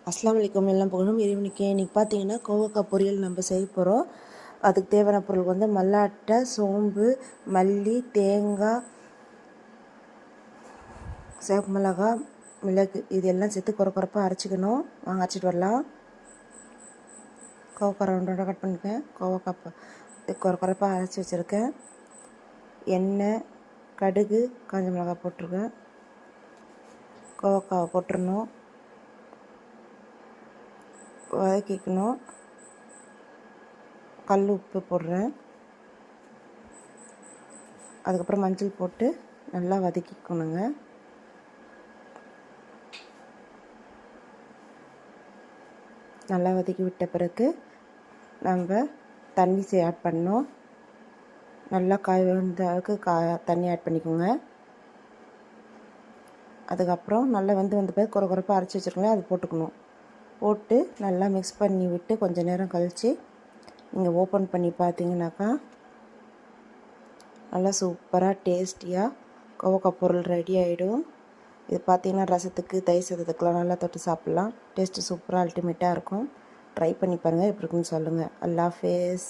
அஸ்ஸலாமு அலைக்கும். எல்லாம் புகழும் இறைவனுக்கே. இன்றைக்கி பார்த்தீங்கன்னா கோவக்காய் பொரியல் நம்ம செய்ய போகிறோம். அதுக்கு தேவையான பொருள் வந்து மல்லாட்டை, சோம்பு, மல்லி, தேங்காய், சிவப்பு மிளகாய், மிளகு இது எல்லாம் சேர்த்து குறப்பாக அரைச்சிக்கணும். வாங்க அரைச்சிட்டு வரலாம். கோவக்காய் ரவுண்டாக கட் பண்ணிக்கேன். கோவக்காய் குறப்பாக அரைச்சி வச்சுருக்கேன். எண்ணெய், கடுகு, காஞ்ச மிளகாய் போட்டிருக்கேன். கோவக்காவை போட்டுடணும், வதக்கிக்கணும். கல் உப்பு போடுறேன். அதுக்கப்புறம் மஞ்சள் போட்டு நல்லா வதக்கிக்கணுங்க. நல்லா வதக்கி விட்ட பிறகு நம்ம தண்ணி ஆட் பண்ணோம். நல்லா காய் வந்த அளவுக்கு தண்ணி ஆட் பண்ணிக்கோங்க. அதுக்கப்புறம் நல்லா வந்த பிறகு குறப்பாக அரைச்சி வச்சுருக்கோங்க, அது போட்டுக்கணும். போட்டு நல்லா மிக்ஸ் பண்ணி விட்டு கொஞ்சம் நேரம் கழித்து நீங்கள் ஓப்பன் பண்ணி பார்த்தீங்கன்னாக்கா நல்லா சூப்பராக டேஸ்டியாக கோவக்காய் பொருள் ரெடி ஆகிடும். இது பார்த்திங்கன்னா ரசத்துக்கு, தயிர் சாதத்துக்கெலாம் நல்லா தொட்டு சாப்பிட்லாம். டேஸ்ட்டு சூப்பராக அல்டிமேட்டாக இருக்கும். ட்ரை பண்ணி பாருங்கள், எப்படி இருக்குன்னு சொல்லுங்கள். அல்லாஹ் ஹாஃபிஸ்.